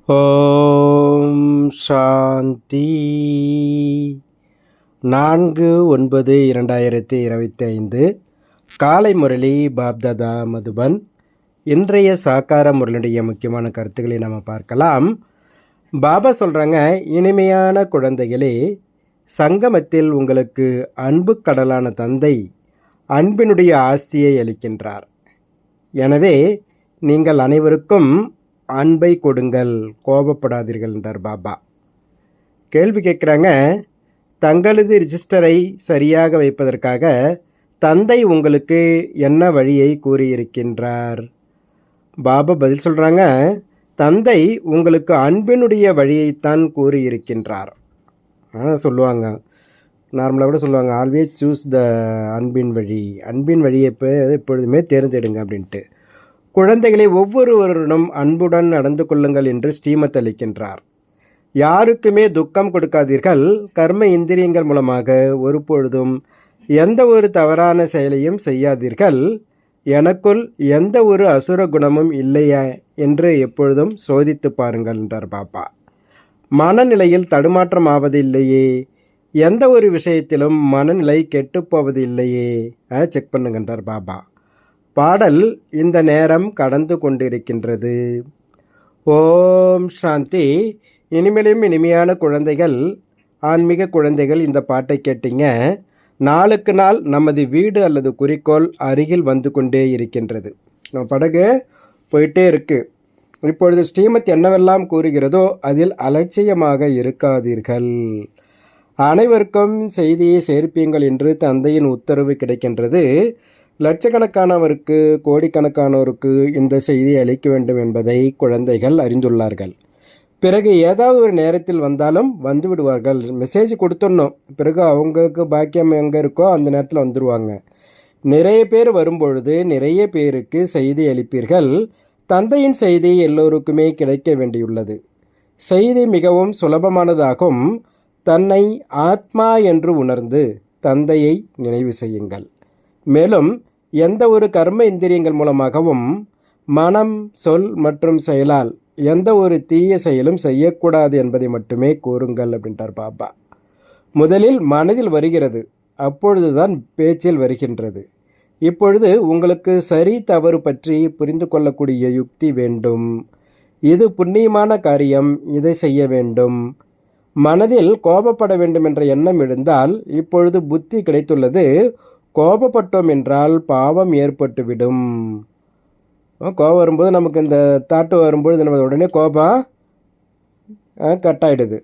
ஓம் சாந்தி. 4/9/2025 காலை முரளி பாப்தாதா மதுபன். இன்றைய சாக்கார முரளியுடைய முக்கியமான கருத்துக்களை நாம் பார்க்கலாம். பாபா சொல்கிறாங்க, இனிமையான குழந்தைகளே, சங்கமத்தில் உங்களுக்கு அன்பு கடலான தந்தை அன்பினுடைய ஆஸ்தியை அளிக்கின்றார். எனவே நீங்கள் அனைவருக்கும் அன்பை கொடுங்கள், கோபப்படாதீர்கள் என்றார் பாபா. கேள்வி கேட்குறாங்க, தங்களது ரிஜிஸ்டரை சரியாக வைப்பதற்காக தந்தை உங்களுக்கு என்ன வழியை கூறியிருக்கின்றார்? பாபா பதில் சொல்கிறாங்க, தந்தை உங்களுக்கு அன்பினுடைய வழியைத்தான் கூறியிருக்கின்றார். சொல்லுவாங்க, நார்மலாக கூட சொல்லுவாங்க, ஆல்வேஸ் சூஸ் த அன்பின் வழி, அன்பின் வழியை எப்பொழுதுமே தேர்ந்தெடுங்க அப்படின்ட்டு. குழந்தைகளை ஒவ்வொருவருடனும் அன்புடன் நடந்து கொள்ளுங்கள் என்று ஸ்ரீமத் அளிக்கின்றார். யாருக்குமே துக்கம் கொடுக்காதீர்கள். கர்ம இந்திரியங்கள் மூலமாக ஒருபொழுதும் எந்த ஒரு தவறான செயலையும் செய்யாதீர்கள். எனக்குள் எந்த ஒரு அசுர குணமும் இல்லையா என்று எப்பொழுதும் சோதித்து பாருங்கள் என்றார் பாபா. மனநிலையில் தடுமாற்றம் ஆவதில்லையே, எந்த ஒரு விஷயத்திலும் மனநிலை கெட்டுப்போவது இல்லையே, செக் பண்ணுங்கன்றார் பாபா. பாடல் இந்த நேரம் கடந்து கொண்டிருக்கின்றது. ஓம் சாந்தி. இனிமேலும் இனிமையான குழந்தைகள், ஆன்மீக குழந்தைகள், இந்த பாட்டை கேட்டீங்க. நாளுக்கு நாள் நமது வீடு அல்லது குறிக்கோள் அருகில் வந்து கொண்டே இருக்கின்றது. நம்ம படகு போயிட்டே இருக்கு. இப்பொழுது ஸ்ரீமத் என்னவெல்லாம் கூறுகிறதோ அதில் அலட்சியமாக இருக்காதீர்கள். அனைவருக்கும் செய்தியை சேர்ப்பீங்கள் என்று தந்தையின் உத்தரவு கிடைக்கின்றது. லட்சக்கணக்கானவருக்கு, கோடிக்கணக்கானோருக்கு இந்த செய்தியை அளிக்க வேண்டும் என்பதை குழந்தைகள் அறிந்துள்ளார்கள். பிறகு ஏதாவது ஒரு நேரத்தில் வந்தாலும் வந்து விடுவார்கள். மெசேஜ் கொடுத்துடணும், பிறகு அவங்களுக்கு பாக்கியம் எங்கே இருக்கோ அந்த நேரத்தில் வந்துடுவாங்க. நிறைய பேர் வரும்பொழுது நிறைய பேருக்கு செய்தி அளிப்பீர்கள். தந்தையின் செய்தி எல்லோருக்குமே கிடைக்க வேண்டியுள்ளது. செய்தி மிகவும் சுலபமானதாகும். தன்னை ஆத்மா என்று உணர்ந்து தந்தையை நினைவு செய்யுங்கள். மேலும் எந்த ஒரு கர்ம இந்திரியங்கள் மூலமாகவும் மனம், சொல் மற்றும் செயலால் எந்த ஒரு தீய செயலும் செய்யக்கூடாது என்பதை மட்டுமே கூறுங்கள் அப்படின்றார் பாபா. முதலில் மனதில் வருகிறது, அப்பொழுதுதான் பேச்சில் வருகின்றது. இப்பொழுது உங்களுக்கு சரி தவறு பற்றி புரிந்து கொள்ளக்கூடிய யுக்தி வேண்டும். இது புண்ணியமான காரியம், இதை செய்ய வேண்டும். மனதில் கோபப்பட வேண்டும் என்ற எண்ணம் எழுந்தால் இப்பொழுது புத்தி கிடைத்துள்ளது. கோபப்பட்டோம் என்றால் பாவம் ஏற்பட்டுவிடும். கோபம் வரும்போது நமக்கு இந்த தாட்டு வரும்பொழுது நம்ம உடனே கோபம் கட்டாயிடுது.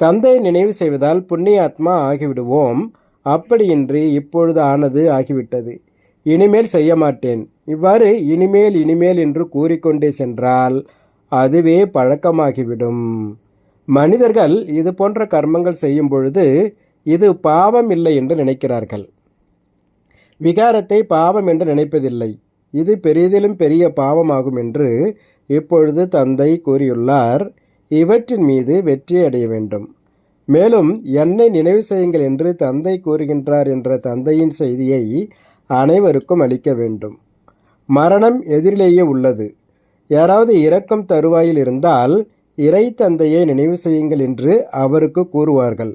தந்தையை நினைவு செய்வதால் புண்ணிய ஆத்மா ஆகிவிடுவோம். அப்படியின்றி இப்பொழுது ஆனது ஆகிவிட்டது, இனிமேல் செய்ய மாட்டேன், இவ்வாறு இனிமேல் இனிமேல் என்று கூறிக்கொண்டே சென்றால் அதுவே பழக்கமாகிவிடும். மனிதர்கள் இது போன்ற கர்மங்கள் செய்யும் பொழுது இது பாவம் இல்லை என்று நினைக்கிறார்கள். விகாரத்தை பாவம் என்று நினைப்பதில்லை. இது பெரிதிலும் பெரிய பாவமாகும் என்று இப்பொழுது தந்தை கூறியுள்ளார். இவற்றின் மீது வெற்றி அடைய வேண்டும். மேலும் என்னை நினைவு செய்யுங்கள் என்று தந்தை கூறுகின்றார் என்ற தந்தையின் செய்தியை அனைவருக்கும் அளிக்க வேண்டும். மரணம் எதிரிலேயே உள்ளது. யாராவது இறக்கும் தருவாயில் இருந்தால் இறை தந்தையை நினைவு செய்யுங்கள் என்று அவருக்கு கூறுவார்கள்.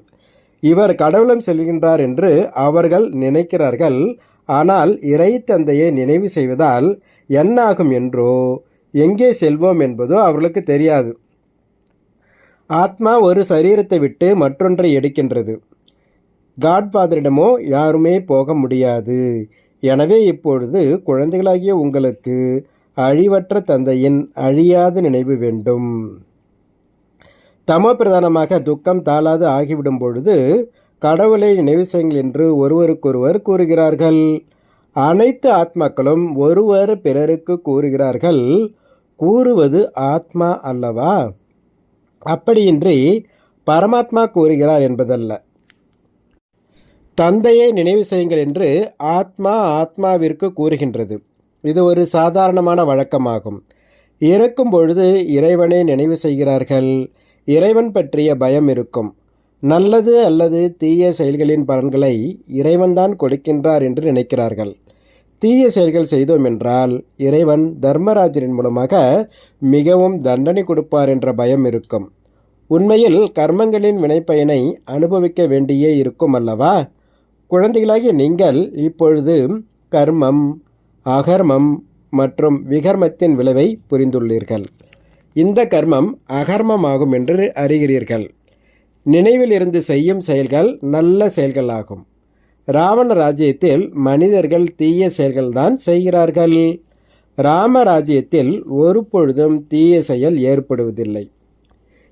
இவர் கடவுளம் செல்கின்றார் என்று அவர்கள் நினைக்கிறார்கள். ஆனால் இறை தந்தையை நினைவு செய்வதால் என்னாகும் என்றோ, எங்கே செல்வோம் என்பதோ அவர்களுக்கு தெரியாது. ஆத்மா ஒரு சரீரத்தை விட்டு மற்றொன்றை எடுக்கின்றது. காட்ஃபாதரிடமோ யாருமே போக முடியாது. எனவே இப்பொழுது குழந்தைகளாகிய உங்களுக்கு அழிவற்ற தந்தையின் அழியாத நினைவு வேண்டும். தமோ பிரதானமாக துக்கம் தாளாது ஆகிவிடும் பொழுது கடவுளை நினைவு செய்யுங்கள் என்று ஒருவருக்கொருவர் கூறுகிறார்கள். அனைத்து ஆத்மாக்களும் ஒருவர் பிறருக்கு கூறுகிறார்கள். கூறுவது ஆத்மா அல்லவா? அப்படியின்றி பரமாத்மா கூறுகிறார் என்பதல்ல. தந்தையை நினைவு செய்யுங்கள் என்று ஆத்மா ஆத்மாவிற்கு கூறுகின்றது. இது ஒரு சாதாரணமான வழக்கமாகும். இறக்கும் பொழுது இறைவனை நினைவு செய்கிறார்கள். இறைவன் பற்றிய பயம் இருக்கும். நல்லது அல்லது தீய செயல்களின் பலன்களை இறைவன்தான் கொடுக்கின்றார் என்று நினைக்கிறார்கள். தீய செயல்கள் செய்தோம் என்றால் இறைவன் தர்மராஜரின் மூலமாக மிகவும் தண்டனை கொடுப்பார் என்ற பயம் இருக்கும். உண்மையில் கர்மங்களின் வினைப்பயனை அனுபவிக்க வேண்டியே இருக்கும் அல்லவா? குழந்தைகளாகிய நீங்கள் இப்பொழுது கர்மம், அகர்மம் மற்றும் விகர்மத்தின் விளைவை புரிந்துள்ளீர்கள். இந்த கர்மம் அகர்மமாகும் என்று அறிகிறீர்கள். நினைவில் இருந்து செய்யும் செயல்கள் நல்ல செயல்கள் ஆகும். ராவண ராஜ்யத்தில் மனிதர்கள் தீய செயல்கள்தான் செய்கிறார்கள். ராம ராஜ்யத்தில் ஒரு பொழுதும் தீய செயல் ஏற்படுவதில்லை.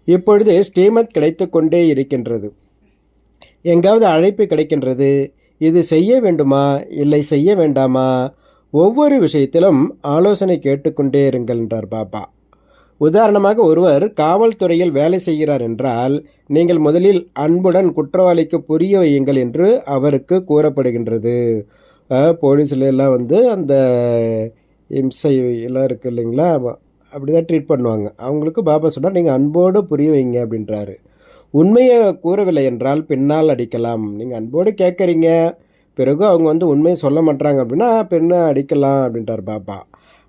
இப்பொழுது ஸ்ரீமத் கிடைத்து கொண்டே இருக்கின்றது. எங்காவது அழைப்பு கிடைக்கின்றது, இது செய்ய வேண்டுமா இல்லை செய்ய வேண்டாமா? ஒவ்வொரு விஷயத்திலும் ஆலோசனை கேட்டுக்கொண்டே இருங்கள் என்றார் பாபா. உதாரணமாக, ஒருவர் காவல்துறையில் வேலை செய்கிறார் என்றால் நீங்கள் முதலில் அன்புடன் குற்றவாளிக்கு புரிய வையுங்கள் என்று அவருக்கு கூறப்படுகின்றது. போலீஸில் எல்லாம் அந்த இம்சை எல்லாம் இருக்குது இல்லைங்களா, அப்படி தான் ட்ரீட் பண்ணுவாங்க. அவங்களுக்கு பாபா சொன்னால் நீங்கள் அன்போடு புரிய வைங்க அப்படின்றாரு. உண்மையை கூறவில்லை என்றால் பின்னால் அடிக்கலாம். நீங்கள் அன்போடு கேட்குறீங்க, பிறகு அவங்க உண்மையை சொல்ல மாட்டாங்க அப்படின்னா பின்ன அடிக்கலாம் அப்படின்றார் பாபா.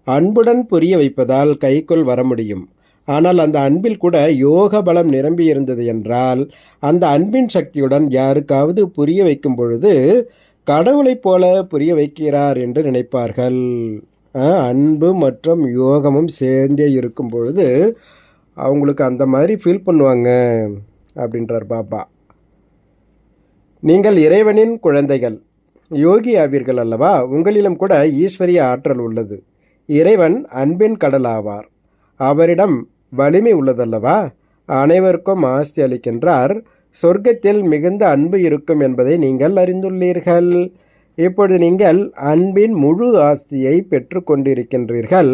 அன்புடன் புரிய வைப்பதால் கைக்குள் வர முடியும். ஆனால் அந்த அன்பில் கூட யோக பலம் நிரம்பி இருந்தது என்றால் அந்த அன்பின் சக்தியுடன் யாருக்காவது புரிய வைக்கும் பொழுது கடவுளைப் போல புரிய வைக்கிறார் என்று நினைப்பார்கள். அன்பு மற்றும் யோகமும் சேர்ந்தே இருக்கும் பொழுது அவங்களுக்கு அந்த மாதிரி ஃபீல் பண்ணுவாங்க அப்படின்றார் பாபா. நீங்கள் இறைவனின் குழந்தைகள், யோகி ஆவீர்கள் அல்லவா? உங்களிலும் கூட ஈஸ்வரிய ஆற்றல் உள்ளது. இறைவன் அன்பின் கடல் ஆவார். அவரிடம் வலிமை உள்ளதல்லவா? அனைவருக்கும் ஆஸ்தி அளிக்கின்றார். சொர்க்கத்தில் மிகுந்த அன்பு இருக்கும் என்பதை நீங்கள் அறிந்துள்ளீர்கள். இப்பொழுது நீங்கள் அன்பின் முழு ஆஸ்தியை பெற்று கொண்டிருக்கின்றீர்கள்.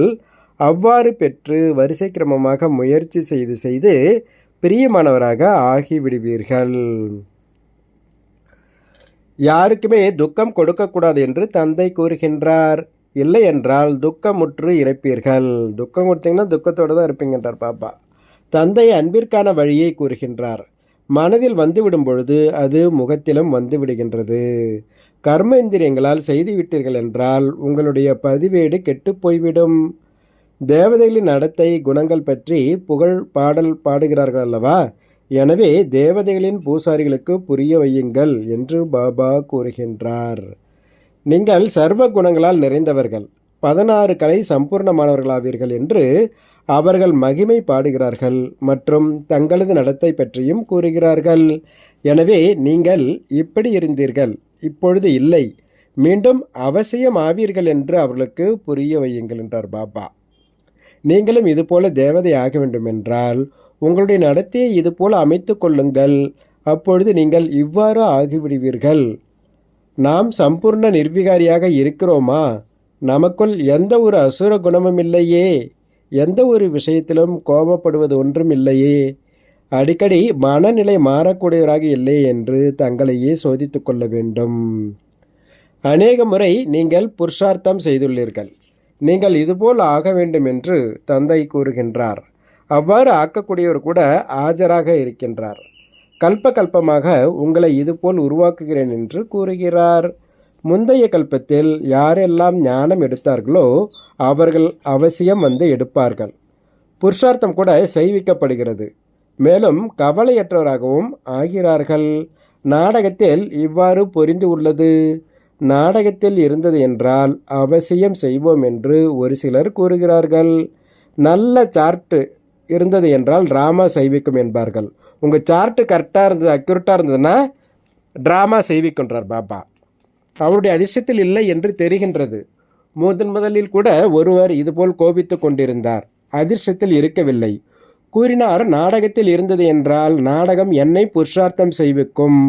அவ்வாறு பெற்று வரிசை கிரமமாக முயற்சி செய்து செய்து பிரியமானவராக ஆகிவிடுவீர்கள். யாருக்குமே துக்கம் கொடுக்கக்கூடாது என்று தந்தை கூறுகின்றார். இல்லை என்றால் துக்கமுற்று இறப்பீர்கள். துக்கம் கொடுத்தீங்கன்னா துக்கத்தோடு தான் இருப்பீங்கன்றார் பாபா. தந்தை அன்பிற்கான வழியை கூறுகின்றார். மனதில் வந்துவிடும் பொழுது அது முகத்திலும் வந்து விடுகின்றது. கர்ம இந்திரியங்களால் செய்துவிட்டீர்கள் என்றால் உங்களுடைய பதிவேடு கெட்டு போய்விடும். தேவதைகளின் நடத்தை குணங்கள் பற்றி புகழ் பாடல் பாடுகிறார்கள் அல்லவா? எனவே தேவதைகளின் பூசாரிகளுக்கு புரிய வையுங்கள் என்று பாபா கூறுகின்றார். நீங்கள் சர்வ குணங்களால் நிறைந்தவர்கள், 16 கலை சம்பூர்ணமானவர்களாவீர்கள் என்று அவர்கள் மகிமை பாடுகிறார்கள் மற்றும் தங்களது நடத்தை பற்றியும் கூறுகிறார்கள். எனவே நீங்கள் இப்படி இருந்தீர்கள், இப்பொழுது இல்லை, மீண்டும் அவசியம் ஆவீர்கள் என்று அவர்களுக்கு புரிய வையுங்கள் என்றார் பாபா. நீங்களும் இதுபோல தேவதை ஆக வேண்டும் என்றால் உங்களுடைய நடத்தையை இதுபோல அமைத்து கொள்ளுங்கள். அப்பொழுது நீங்கள் இவ்வாறு ஆகிவிடுவீர்கள். நாம் சம்பூர்ண நிர்விகாரியாக இருக்கிறோமா? நமக்குள் எந்த ஒரு அசுர குணமும் இல்லையே. எந்த ஒரு விஷயத்திலும் கோபப்படுவது ஒன்றும் இல்லையே. அடிக்கடி மனநிலை மாறக்கூடியவராக இல்லை என்று தங்களையே சோதித்து கொள்ள வேண்டும். அநேக முறை நீங்கள் புருஷார்த்தம் செய்துள்ளீர்கள். நீங்கள் இதுபோல் ஆக வேண்டும் என்று தந்தை கூறுகின்றார். அவ்வாறு ஆக்கக்கூடியவர் கூட ஆஜராக இருக்கின்றார். கல்ப கல்பமாக உங்களை இதுபோல் உருவாக்குகிறேன் என்று கூறுகிறார். முந்தைய கல்பத்தில் யாரெல்லாம் ஞானம் எடுத்தார்களோ அவர்கள் அவசியம் எடுப்பார்கள். புருஷார்த்தம் கூட செய்விக்கப்படுகிறது. மேலும் கவலையற்றவராகவும் ஆகிறார்கள். நாடகத்தில் இவ்வாறு பொரிந்து உள்ளது. நாடகத்தில் இருந்தது என்றால் அவசியம் செய்வோம் என்று ஒரு சிலர் கூறுகிறார்கள். நல்ல சார்ட்டு இருந்தது என்றால் ட்ராமா செய்விக்கும் என்பார்கள். உங்கள் சார்ட்டு கரெக்டாக இருந்தது, அக்யூரேட்டாக இருந்ததுன்னா ட்ராமா செய்விக்கின்றார் பாபா. அவருடைய அதிர்ஷ்டத்தில் இல்லை என்று தெரிகின்றது. முதலில் கூட ஒருவர் இதுபோல் கோபித்து கொண்டிருந்தார். அதிர்ஷ்டத்தில் இருக்கவில்லை. கூறினார், நாடகத்தில் இருந்தது என்றால் நாடகம் என்னை புருஷார்த்தம் செய்விக்கும்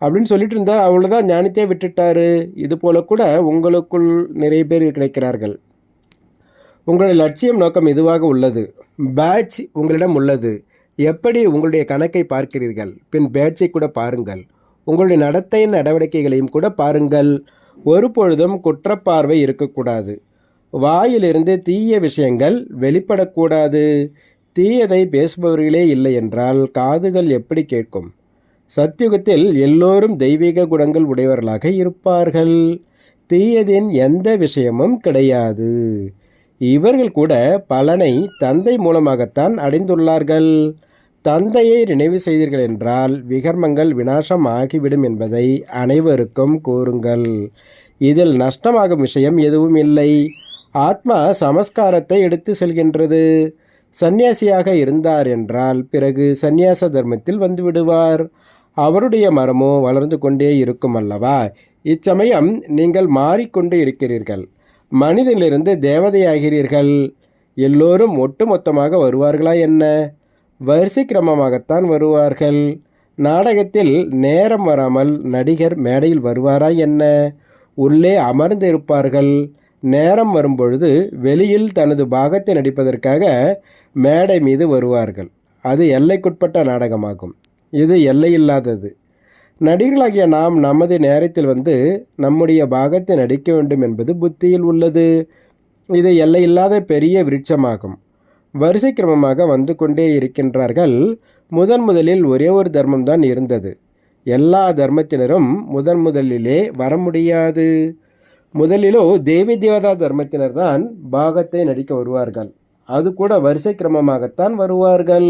அப்படின்னு சொல்லிட்டு இருந்தார். அவ்வளோதான், ஞானத்தையே விட்டுட்டாரு. இது போல கூட உங்களுக்குள் நிறைய பேர் கிடைக்கிறார்கள். உங்களுடைய லட்சியம் நோக்கம் இதுவாக உள்ளது. பேட்ச் உங்களிடம் உள்ளது. எப்படி உங்களுடைய கணக்கை பார்க்கிறீர்கள்? பின் பேட்சை கூட பாருங்கள். உங்களுடைய நடத்தை நடவடிக்கைகளையும் கூட பாருங்கள். ஒரு பொழுதும் குற்றப்பார்வை இருக்கக்கூடாது. வாயிலிருந்து தீய விஷயங்கள் வெளிப்படக்கூடாது. தீயதை பேசுபவர்களே இல்லை என்றால் காதுகள் எப்படி கேட்கும்? சத்தியுகத்தில் எல்லோரும் தெய்வீக குணங்கள் உடையவர்களாக இருப்பார்கள். தீயதின் எந்த விஷயமும் கிடையாது. இவர்கள் கூட பலனை தந்தை மூலமாகத்தான் அடைந்துள்ளார்கள். தந்தையை நினைவு செய்தீர்கள் என்றால் விகர்மங்கள் விநாசம் ஆகிவிடும் என்பதை அனைவருக்கும் கூறுங்கள். இதில் நஷ்டமாகும் விஷயம் எதுவும் இல்லை. ஆத்மா சமஸ்காரத்தை எடுத்து செல்கின்றது. சந்நியாசியாக இருந்தார் என்றால் பிறகு சந்நியாச தர்மத்தில் வந்து விடுவார். அவருடைய மரமோ வளர்ந்து கொண்டே இருக்கும் அல்லவா? இச்சமயம் நீங்கள் மாறிக்கொண்டு இருக்கிறீர்கள். மனிதனிலிருந்து தேவதையாகிறீர்கள். எல்லோரும் ஒட்டுமொத்தமாக வருவார்களா என்ன? வரிசை கிரமமாகத்தான் வருவார்கள். நாடகத்தில் நேரம் வராமல் நடிகர் மேடையில் வருவாரா என்ன? உள்ளே அமர்ந்து இருப்பார்கள். நேரம் வரும்பொழுது வெளியில் தனது பாகத்தை நடிப்பதற்காக மேடை மீது வருவார்கள். அது எல்லைக்குட்பட்ட நாடகமாகும். இது எல்லையில்லாதது. நடிகர்களாகிய நாம் நமது நேரத்தில் வந்து நம்முடைய பாகத்தை நடிக்க வேண்டும் என்பது புத்தியில் உள்ளது. இது எல்லையில்லாத பெரிய விருட்சமாகும். வரிசை கிரமமாக வந்து கொண்டே இருக்கின்றார்கள். முதலில் ஒரே ஒரு தர்மம்தான் இருந்தது. எல்லா தர்மத்தினரும் முதலிலே வர முடியாது. முதலிலோ தேவி தேவதா தர்மத்தினர் தான் பாகத்தை நடிக்க வருவார்கள். அது கூட வரிசை கிரமமாகத்தான் வருவார்கள்.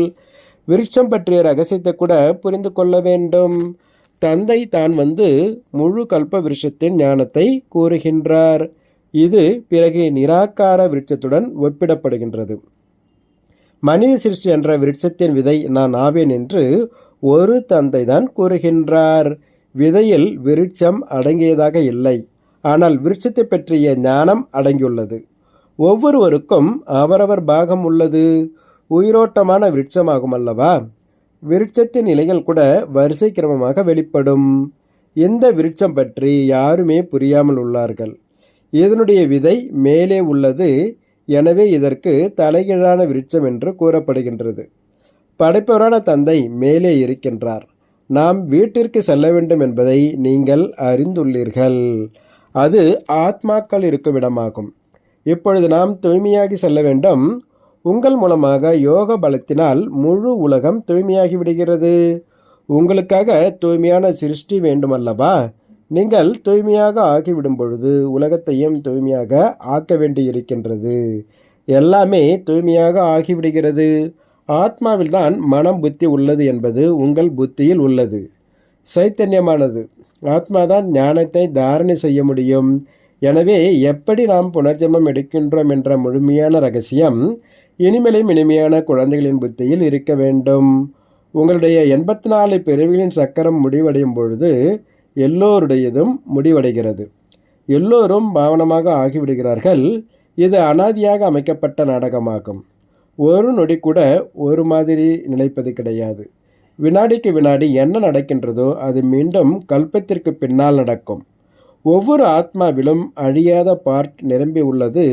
விருட்சம் பற்றிய ரகசியத்தை கூட புரிந்து கொள்ள வேண்டும். தந்தை தான் வந்து முழு கல்ப விருட்சத்தின் ஞானத்தை கூறுகின்றார். இது பிறகு நிராகார விருட்சத்துடன் ஒப்பிடப்படுகின்றது. மனித சிருஷ்டி என்ற விருட்சத்தின் விதை நான் ஆவேன் என்று ஒரு தந்தை தான் கூறுகின்றார். விதையில் விருட்சம் அடங்கியதாக இல்லை, ஆனால் விருட்சத்தை பற்றிய ஞானம் அடங்கியுள்ளது. ஒவ்வொருவருக்கும் அவரவர் பாகம் உள்ளது. உயிரோட்டமான விருட்சமாகும் அல்லவா? விருட்சத்தின் இலைகள் கூட வரிசை கிரமமாக வெளிப்படும். இந்த விருட்சம் பற்றி யாருமே புரியாமல் உள்ளார்கள். இதனுடைய விதை மேலே உள்ளது, எனவே இதற்கு தலைகீழான விருட்சம் என்று கூறப்படுகின்றது. படைப்பவரான தந்தை மேலே இருக்கின்றார். நாம் வீட்டிற்கு செல்ல வேண்டும் என்பதை நீங்கள் அறிந்துள்ளீர்கள். அது ஆத்மாக்கள் இருக்கும் இடமாகும். இப்பொழுது நாம் தூய்மையாகி செல்ல வேண்டும். உங்கள் மூலமாக யோக பலத்தினால் முழு உலகம் தூய்மையாகி விடுகிறது. உங்களுக்காக தூய்மையான சிருஷ்டி வேண்டுமல்லவா? நீங்கள் தூய்மையாக ஆகிவிடும் பொழுது உலகத்தையும் தூய்மையாக ஆக்க வேண்டி இருக்கின்றது. எல்லாமே தூய்மையாக ஆகிவிடுகிறது. ஆத்மாவில்தான் மனம் புத்தி உள்ளது என்பது உங்கள் புத்தியில் உள்ளது. சைத்தன்யமானது. ஆத்மாதான் ஞானத்தை தாரணை செய்ய முடியும். எனவே எப்படி நாம் புனர்ஜென்மம் எடுக்கின்றோம் என்ற முழுமையான ரகசியம் இனிமேலும் இனிமையான குழந்தைகளின் புத்தியில் இருக்க வேண்டும். உங்களுடைய 84 பிறவிகளின் சக்கரம் முடிவடையும் பொழுது எல்லோருடையதும் முடிவடைகிறது. எல்லோரும் பாவனமாக ஆகிவிடுகிறார்கள். இது அனாதியாக அமைக்கப்பட்ட நாடகமாகும். ஒரு நொடி கூட ஒரு மாதிரி நிலைப்பது கிடையாது. வினாடிக்கு வினாடி என்ன நடக்கின்றதோ அது மீண்டும் கல்பத்திற்கு பின்னால் நடக்கும். ஒவ்வொரு ஆத்மாவிலும் அழியாத பார்ட் நிரம்பி உள்ளது.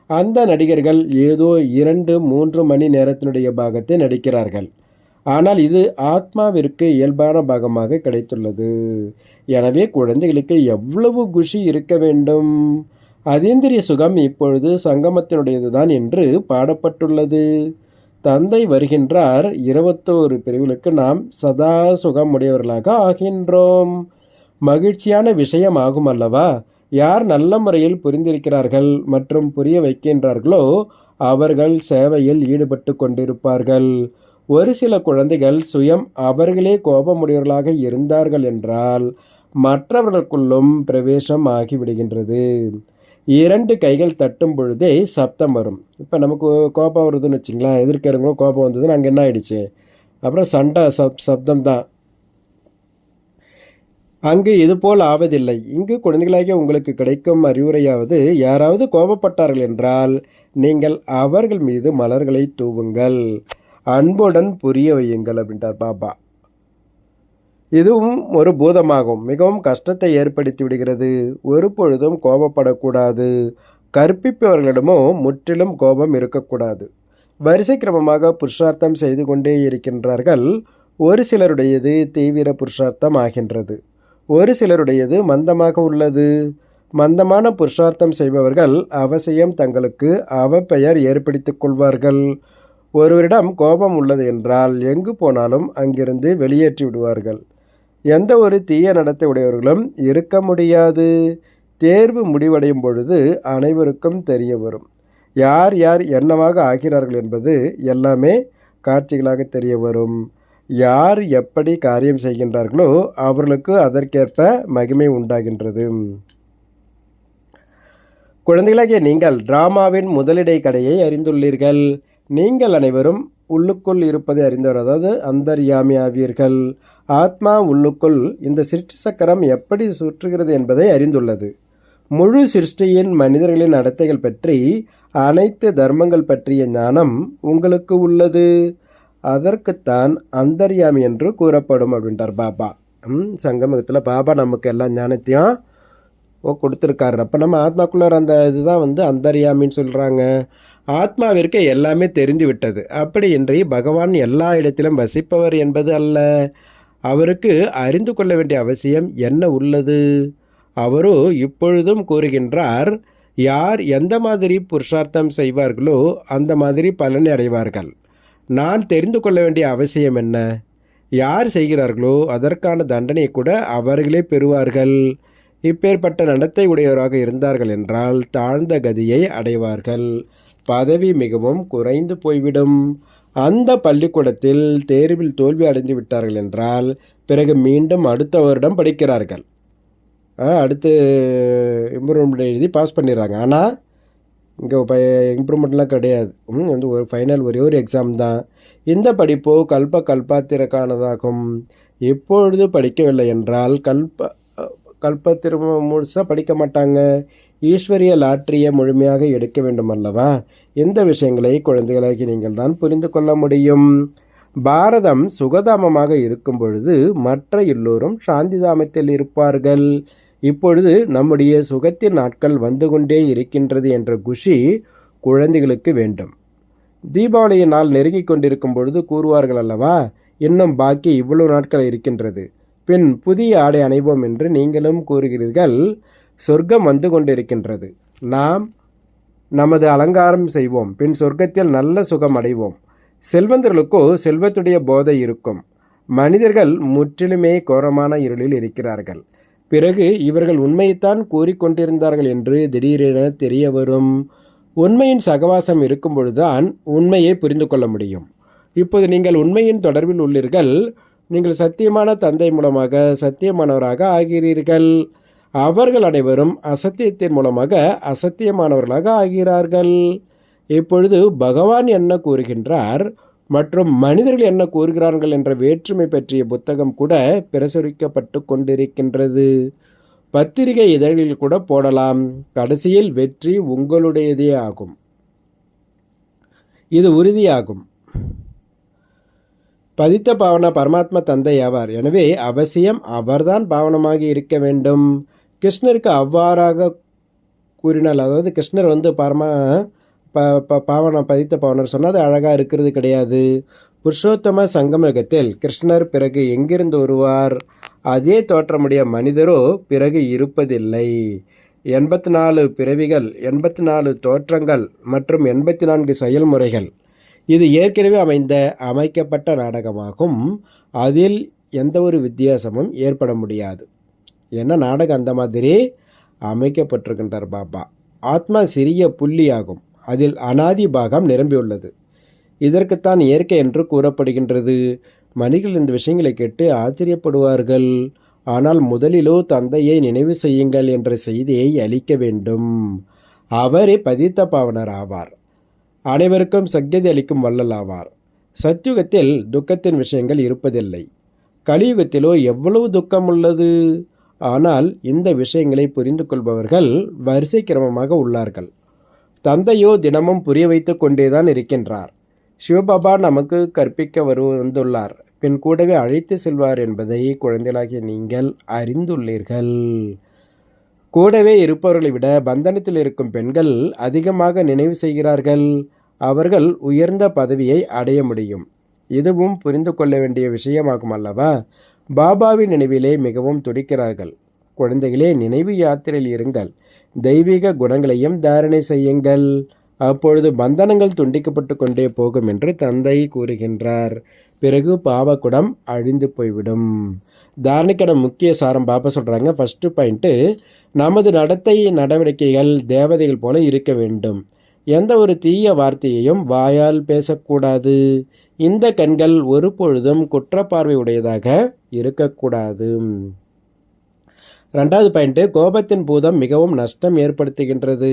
அந்த நடிகர்கள் ஏதோ 2-3 மணி நேரத்தினுடைய பாகத்தை நடிக்கிறார்கள். ஆனால் இது ஆத்மாவிற்கு இயல்பான பாகமாக கிடைத்துள்ளது. எனவே குழந்தைகளுக்கு எவ்வளவு குஷி இருக்க வேண்டும். அதீந்திரிய சுகம் இப்பொழுது சங்கமத்தினுடையதுதான் என்று பாடப்பட்டுள்ளது. தந்தை வருகின்றார். 21 பிரிவுகளுக்கு நாம் சதா சுகம் உடையவர்களாக ஆகின்றோம். மகிழ்ச்சியான விஷயம் ஆகும் அல்லவா? யார் நல்ல முறையில் புரிந்திருக்கிறார்கள் மற்றும் புரிய வைக்கின்றார்களோ அவர்கள் சேவையில் ஈடுபட்டு கொண்டிருப்பார்கள். ஒரு சில குழந்தைகள் சுயம் அவர்களே கோபமுடையவர்களாக இருந்தார்கள் என்றால் மற்றவர்களுக்குள்ளும் பிரவேசம் ஆகிவிடுகின்றது. 2 கைகள் தட்டும் பொழுதே சப்தம் வரும். இப்போ நமக்கு கோபம் வருதுன்னு வச்சுங்களேன், எதிர்க்கிறவங்களும் கோபம் வந்ததுன்னு அங்கே என்ன ஆயிடுச்சு? அப்புறம் சண்டை சப்தம் தான். அங்கு இதுபோல் ஆவதில்லை. இங்கு குழந்தைகளாகிய உங்களுக்கு கிடைக்கும் அறிவுரையாவது, யாராவது கோபப்பட்டார்கள் என்றால் நீங்கள் அவர்கள் மீது மலர்களை தூவுங்கள், அன்புடன் புரிய வையுங்கள் அப்படின்றார் பாபா. இதுவும் ஒரு பூதமாகும். மிகவும் கஷ்டத்தை ஏற்படுத்தி விடுகிறது. ஒரு பொழுதும் கோபப்படக்கூடாது. கற்பிப்பவர்களிடமோ முற்றிலும் கோபம் இருக்கக்கூடாது. வரிசை கிரமமாக புருஷார்த்தம் செய்து கொண்டே இருக்கின்றார்கள். ஒரு சிலருடையது தீவிர புருஷார்த்தம் ஆகின்றது. ஒரு சிலருடையது மந்தமாக உள்ளது. மந்தமான புருஷார்த்தம் செய்பவர்கள் அவசியம் தங்களுக்கு அவப்பெயர் ஏற்படுத்திக் கொள்வார்கள். ஒருவரிடம் கோபம் உள்ளது என்றால் எங்கு போனாலும் அங்கிருந்து வெளியேற்றி விடுவார்கள். எந்த ஒரு தீய நடத்தை உடையவர்களும் இருக்க முடியாது. தேர்வு முடிவடையும் பொழுது அனைவருக்கும் தெரிய வரும். யார் யார் என்னவாக ஆகிறார்கள் என்பது எல்லாமே காட்சிகளாக தெரிய வரும். யார் எப்படி காரியம் செய்கின்றார்களோ அவர்களுக்கு அதற்கேற்ப மகிமை உண்டாகின்றது. குழந்தைகளாகிய நீங்கள் டிராமாவின் முதலிடை கடையை அறிந்துள்ளீர்கள். நீங்கள் அனைவரும் உள்ளுக்குள் இருப்பதை அறிந்தவர், அதாவது அந்தர்யாமி ஆவீர்கள். ஆத்மா உள்ளுக்குள் இந்த சிருஷ்டி சக்கரம் எப்படி சுற்றுகிறது என்பதை அறிந்துள்ளது. முழு சிருஷ்டியின் மனிதர்களின் நடத்தைகள் பற்றி, அனைத்து தர்மங்கள் பற்றிய ஞானம் உங்களுக்கு உள்ளது. அதற்குத்தான் அந்தர்யாமி என்று கூறப்படும் அப்படின்றார் பாபா. சங்கமத்தில் பாபா நமக்கு எல்லா ஞானத்தையும் கொடுத்துருக்காரு. அப்போ நம்ம ஆத்மாக்குள்ளார் அந்த இதுதான் அந்தர்யாமின்னு சொல்கிறாங்க. ஆத்மாவிற்கு எல்லாமே தெரிந்து விட்டது. அப்படியின்றி பகவான் எல்லா இடத்திலும் வசிப்பவர் என்பது அல்ல. அவருக்கு அறிந்து கொள்ள வேண்டிய அவசியம் என்ன உள்ளது? அவரோ இப்பொழுதும் கூறுகின்றார், யார் எந்த மாதிரி புருஷார்த்தம் செய்வார்களோ அந்த மாதிரி பலனை அடைவார்கள். நான் தெரிந்து கொள்ள வேண்டிய அவசியம் என்ன? யார் செய்கிறார்களோ அதற்கான தண்டனை கூட அவர்களே பெறுவார்கள். இப்பேற்பட்ட நடத்தை உடையவராக இருந்தார்கள் என்றால் தாழ்ந்த கதியை அடைவார்கள். பதவி மிகவும் குறைந்து போய்விடும். அந்த பள்ளிக்கூடத்தில் தேர்வில் தோல்வி அடைந்து விட்டார்கள் என்றால் பிறகு மீண்டும் அடுத்த வருடம் படிக்கிறார்கள். அடுத்து இம்ப்ரூவ்மெண்ட் எழுதி பாஸ் பண்ணிடுறாங்க. ஆனால் இங்கே இம்ப்ரூவ்மெண்ட்லாம் கிடையாது. ஒரு ஃபைனல் ஒரே ஒரு எக்ஸாம் தான். இந்த படிப்போ கல்பத்திற்கானதாகும். இப்பொழுது படிக்கவில்லை என்றால் கல்பத்திற்கு முழுசாக படிக்க மாட்டாங்க. ஈஸ்வரிய லாட்டரியை முழுமையாக எடுக்க வேண்டும் அல்லவா? இந்த விஷயங்களை குழந்தைகளாகி நீங்கள் தான் புரிந்து கொள்ள முடியும். பாரதம் சுகதாமமாக இருக்கும் பொழுது மற்ற எல்லோரும் சாந்திதாமத்தில் இருப்பார்கள். இப்பொழுது நம்முடைய சுகத்தின் நாட்கள் வந்து கொண்டே இருக்கின்றது என்ற குஷி குழந்தைகளுக்கு வேண்டும். தீபாவளியின் நாள் நெருங்கி கொண்டிருக்கும் பொழுது கூறுவார்கள் அல்லவா, இன்னும் பாக்கி இவ்வளவு நாட்கள் இருக்கின்றது, பின் புதிய ஆடை அணிவோம் என்று நீங்களும் கூறுகிறீர்கள். சொர்க்கம் வந்து கொண்டிருக்கின்றது. நாம் நமது அலங்காரம் செய்வோம், பின் சொர்க்கத்தில் நல்ல சுகம் அடைவோம். செல்வந்தர்களுக்கோ செல்வத்துடைய போதை இருக்கும். மனிதர்கள் முற்றிலுமே கோரமான இருளில் இருக்கிறார்கள். பிறகு இவர்கள் உண்மையைத்தான் கூறிக்கொண்டிருந்தார்கள் என்று திடீரென தெரிய வரும். உண்மையின் சகவாசம் இருக்கும் பொழுதுதான் உண்மையை புரிந்து கொள்ள முடியும். இப்போது நீங்கள் உண்மையின் தொடர்பில் உள்ளீர்கள். நீங்கள் சத்தியமான தந்தை மூலமாக சத்தியமானவராக ஆகிறீர்கள். அவர்கள் அனைவரும் அசத்தியத்தின் மூலமாக அசத்தியமானவர்களாக ஆகிறார்கள். இப்பொழுது பகவான் என்ன கூறுகின்றார் மற்றும் மனிதர்கள் என்ன கூறுகிறார்கள் என்ற வேற்றுமை பற்றிய புத்தகம் கூட பிரசுரிக்கப்பட்டு கொண்டிருக்கின்றது. பத்திரிகை இதழில் கூட போடலாம். கடைசியில் வெற்றி உங்களுடையதே ஆகும். இது உறுதியாகும். பதித்த பாவன பரமாத்மா தந்தை ஆவார். எனவே அவசியம் அவர்தான் பாவனமாக இருக்க வேண்டும். கிருஷ்ணருக்கு அவ்வாறாக கூறினால், அதாவது கிருஷ்ணர் பாவன பதித்த பாவனர் சொன்னால் அது அழகாக இருக்கிறது கிடையாது. புருஷோத்தம சங்கமயுகத்தில் கிருஷ்ணர் பிறகு எங்கிருந்து வருவார்? அதே தோற்றமுடைய மனிதரோ பிறகு இருப்பதில்லை. 84 பிறவிகள், 84 தோற்றங்கள் மற்றும் 84 செயல்முறைகள். இது ஏற்கனவே அமைக்கப்பட்ட நாடகமாகும். அதில் எந்த ஒரு வித்தியாசமும் ஏற்பட முடியாது. ஏன்னா நாடகம் அந்த மாதிரி அமைக்கப்பட்டிருக்கின்றார் பாபா. ஆத்மா சிறிய புள்ளியாகும். அதில் அனாதி பாகம் நிரம்பியுள்ளது. இதற்குத்தான் இயற்கை என்று கூறப்படுகின்றது. மனிதர்கள் இந்த விஷயங்களை கேட்டு ஆச்சரியப்படுவார்கள். ஆனால் முதலிலோ தந்தையை நினைவு செய்யுங்கள் என்ற செய்தியை அளிக்க வேண்டும். அவரே பதித்த பாவனர் ஆவார். அனைவருக்கும் சக்தி அளிக்கும் வள்ளல் ஆவார். சத்யுகத்தில் துக்கத்தின் விஷயங்கள் இருப்பதில்லை. கலியுகத்திலோ எவ்வளவு துக்கம் உள்ளது. ஆனால் இந்த விஷயங்களை புரிந்து கொள்பவர்கள் வரிசை கிரமமாக உள்ளார்கள். தந்தையோ தினமும் புரிய வைத்து கொண்டேதான் இருக்கின்றார். சிவபாபா நமக்கு கற்பிக்க வந்துள்ளார், பின் கூடவே அழைத்து செல்வார் என்பதை குழந்தைகளாகிய நீங்கள் அறிந்துள்ளீர்கள். கூடவே இருப்பவர்களை விட பந்தனத்தில் இருக்கும் பெண்கள் அதிகமாக நினைவு செய்கிறார்கள். அவர்கள் உயர்ந்த பதவியை அடைய முடியும். இதுவும் புரிந்து கொள்ள வேண்டிய விஷயமாகும் அல்லவா? பாபாவின் நினைவிலே மிகவும் துடிக்கிறார்கள். குழந்தைகளே, நினைவு யாத்திரையில் இருங்கள். தெய்வீக குணங்களையும் தாரணை செய்யுங்கள். அப்பொழுது பந்தனங்கள் துண்டிக்கப்பட்டு கொண்டே போகும் என்று தந்தை கூறுகின்றார். பிறகு பாவக்குடம் அழிந்து போய்விடும். தாரணிக்கான முக்கிய சாரம் பாப்பா சொல்கிறாங்க. ஃபஸ்ட்டு பாயிண்ட்டு, நமது நடத்தை நடவடிக்கைகள் தேவதைகள் போல இருக்க வேண்டும். எந்த ஒரு தீய வார்த்தையையும் வாயால் பேசக்கூடாது. இந்த கண்கள் ஒரு பொழுதும் குற்றப்பார்வை உடையதாக இருக்கக்கூடாது. 2வது பாயிண்ட்டு, கோபத்தின் பூதம் மிகவும் நஷ்டம் ஏற்படுத்துகின்றது.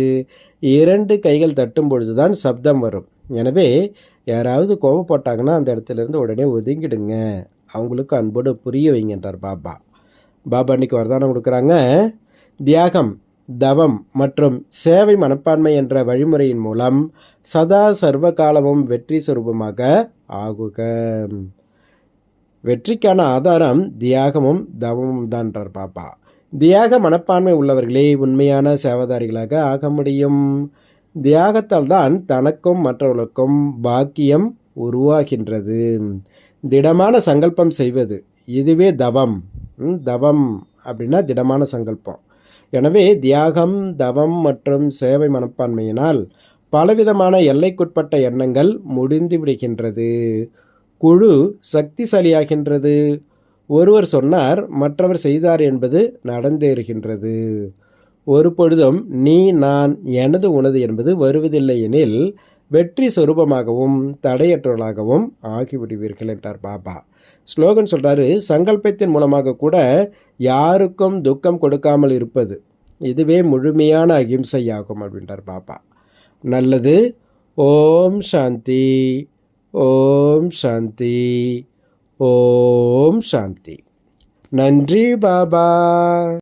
2 கைகள் தட்டும் பொழுதுதான் சப்தம் வரும். எனவே யாராவது கோபப்பட்டாங்கன்னா அந்த இடத்துலேருந்து உடனே ஒதுங்கிடுங்க. அவங்களுக்கு அன்போடு புரிய வைங்கன்றார் பாபா. பாபா இன்னைக்கு வரதானம் கொடுக்குறாங்க. தியாகம், தவம் மற்றும் சேவை மனப்பான்மை என்ற வழிமுறையின் மூலம் சதா சர்வ காலமும் வெற்றி சொரூபமாக ஆகுக. வெற்றிக்கான ஆதாரம் தியாகமும் தவமும் தான்றார் பாபா. தியாக மனப்பான்மை உள்ளவர்களே உண்மையான சேவதாரிகளாக ஆக முடியும். தியாகத்தால் தான் தனக்கும் மற்றவர்களுக்கும் பாக்கியம் உருவாகின்றது. திடமான சங்கல்பம் செய்வது, இதுவே தவம். தவம் அப்படின்னா திடமான சங்கல்பம். எனவே தியாகம், தவம் மற்றும் சேவை மனப்பான்மையினால் பலவிதமான எல்லைக்குட்பட்ட எண்ணங்கள் முடிந்து விடுகின்றது. குழு சக்திசாலியாகின்றது. ஒருவர் சொன்னார், மற்றவர் செய்தார் என்பது நடந்தேறுகின்றது. ஒரு பொழுதும் நீ, நான், எனது, உனது என்பது வருவதில்லை எனில் வெற்றி சொரூபமாகவும் தடையற்றவர்களாகவும் ஆகிவிடுவீர்கள் என்றார் பாபா. ஸ்லோகன் சொல்கிறாரு, சங்கல்பத்தின் மூலமாக கூட யாருக்கும் துக்கம் கொடுக்காமல் இருப்பது, இதுவே முழுமையான அகிம்சையாகும் அப்படின்றார் பாபா. நல்லது. ஓம் சாந்தி, ஓம் சாந்தி, ஓம் சாந்தி. நன்றி பாபா.